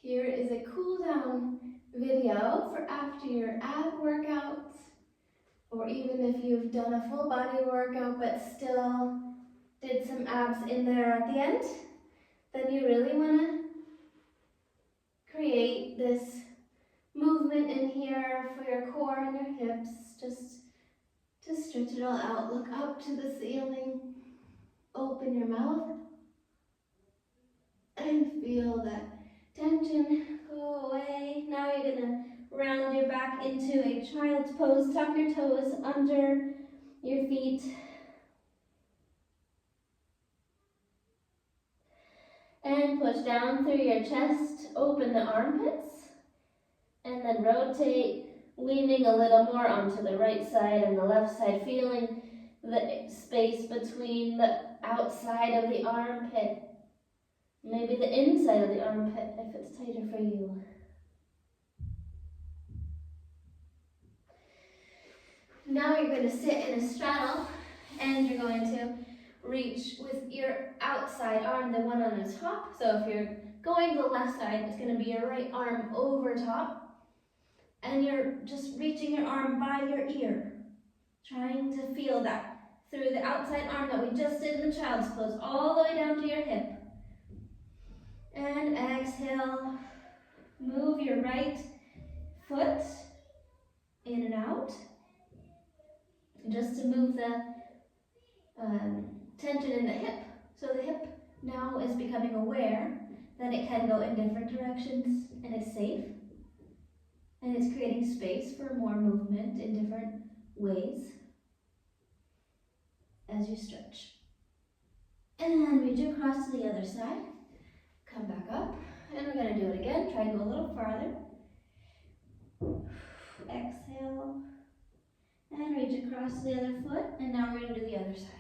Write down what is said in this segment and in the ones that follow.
Here is a cool down video for after your ab workouts, or even if you've done a full body workout but still did some abs in there at the end, then you really want to create this movement in here for your core and your hips, just to stretch it all out. Look up to the ceiling, open your mouth, and feel that tension go away. Now you're gonna round your back into a child's pose. Tuck your toes under your feet. And push down through your chest, open the armpits, and then rotate, leaning a little more onto the right side and the left side, feeling the space between the outside of the armpit, maybe the inside of the armpit if it's tighter for you. Now you're going to sit in a straddle, and you're going to reach with your outside arm, the one on the top. So if you're going to the left side, it's going to be your right arm over top. And you're just reaching your arm by your ear, trying to feel that through the outside arm that we just did in the child's pose, all the way down to your hip. And exhale, move your right foot in and out, just to move the tension in the hip. So the hip now is becoming aware that it can go in different directions and it's safe. And it's creating space for more movement in different ways as you stretch. And reach across to the other side. Come back up. And we're going to do it again. Try and go a little farther. Exhale. And reach across to the other foot. And now we're going to do the other side.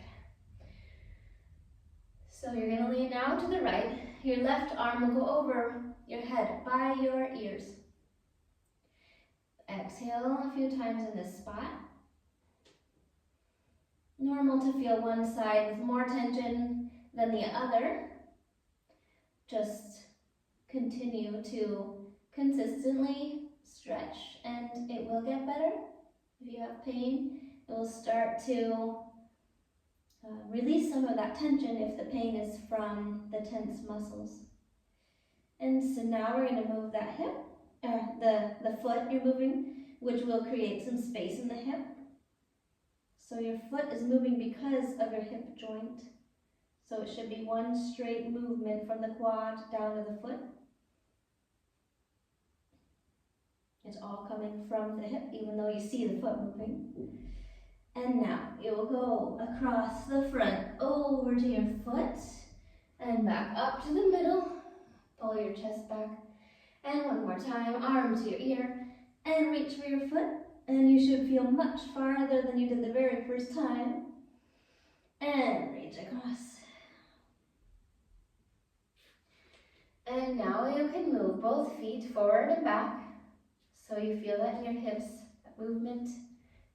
So you're going to lean now to the right. Your left arm will go over your head by your ears. Exhale a few times in this spot. Normal to feel one side with more tension than the other. Just continue to consistently stretch and it will get better. If you have pain, it will start to release some of that tension if the pain is from the tense muscles. And so now we're going to move that hip. The foot you're moving, which will create some space in the hip. So your foot is moving because of your hip joint. So it should be one straight movement from the quad down to the foot. It's all coming from the hip, even though you see the foot moving. And now you will go across the front, over to your foot, and back up to the middle. Pull your chest back. And one more time, arm to your ear, and reach for your foot, and you should feel much farther than you did the very first time. And reach across. And now you can move both feet forward and back, so you feel that in your hips, that movement,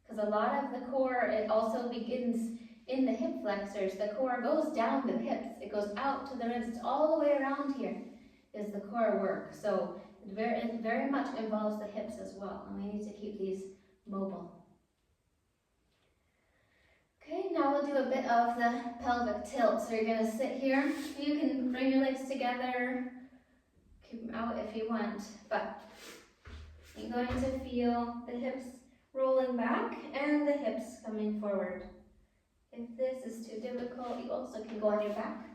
because a lot of the core, it also begins in the hip flexors. The core goes down to the hips, it goes out to the wrists, all the way around here is the core work. So it very much involves the hips as well, and we need to keep these mobile. Okay, now we'll do a bit of the pelvic tilt. So you're going to sit here. You can bring your legs together, keep them out if you want, but you're going to feel the hips rolling back and the hips coming forward. If this is too difficult, you also can go on your back.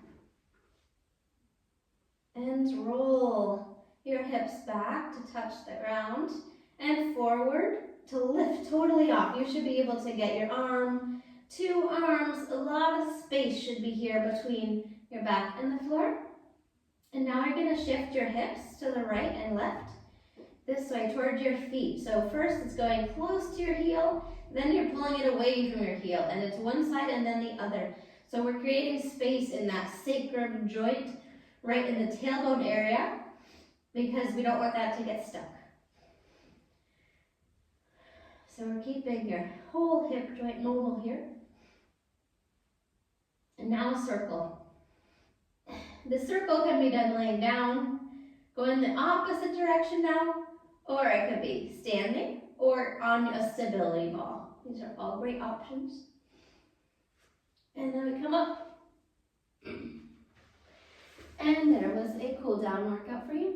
And roll your hips back to touch the ground and forward to lift totally off. You should be able to get your arm, two arms, a lot of space should be here between your back and the floor. And now you're going to shift your hips to the right and left, this way towards your feet. So first it's going close to your heel, then you're pulling it away from your heel, and it's one side and then the other. So we're creating space in that sacrum joint right in the tailbone area, because we don't want that to get stuck. So we're keeping your whole hip joint mobile here. And now circle. The circle can be done laying down, go in the opposite direction now, or it could be standing or on a stability ball. These are all great options. And then we come up. And there was a cool down workout for you.